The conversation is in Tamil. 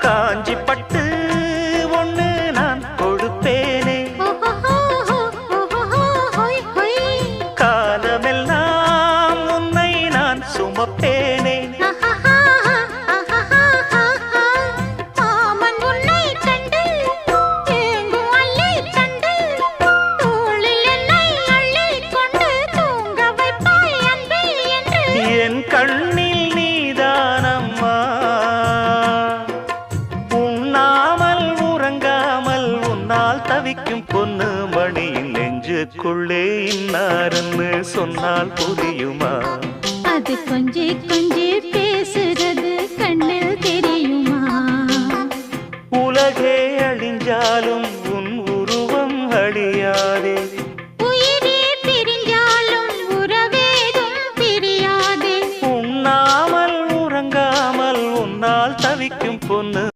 காஞ்சி பட்டு ஒண்ணு நான் கொடுப்பேனே, காலமெல்லாம் உன்னை நான் சுமப்பேனே. என் கண்ணில் நீதானம்மா, உண்ணாமல் உறங்காமல் உன்னால் தவிக்கும் பொண்ணு மணியின் நெஞ்சுக்குள்ளே இன்னாருன்னு சொன்னால் புரியுமா? அது கொஞ்சி கொஞ்சி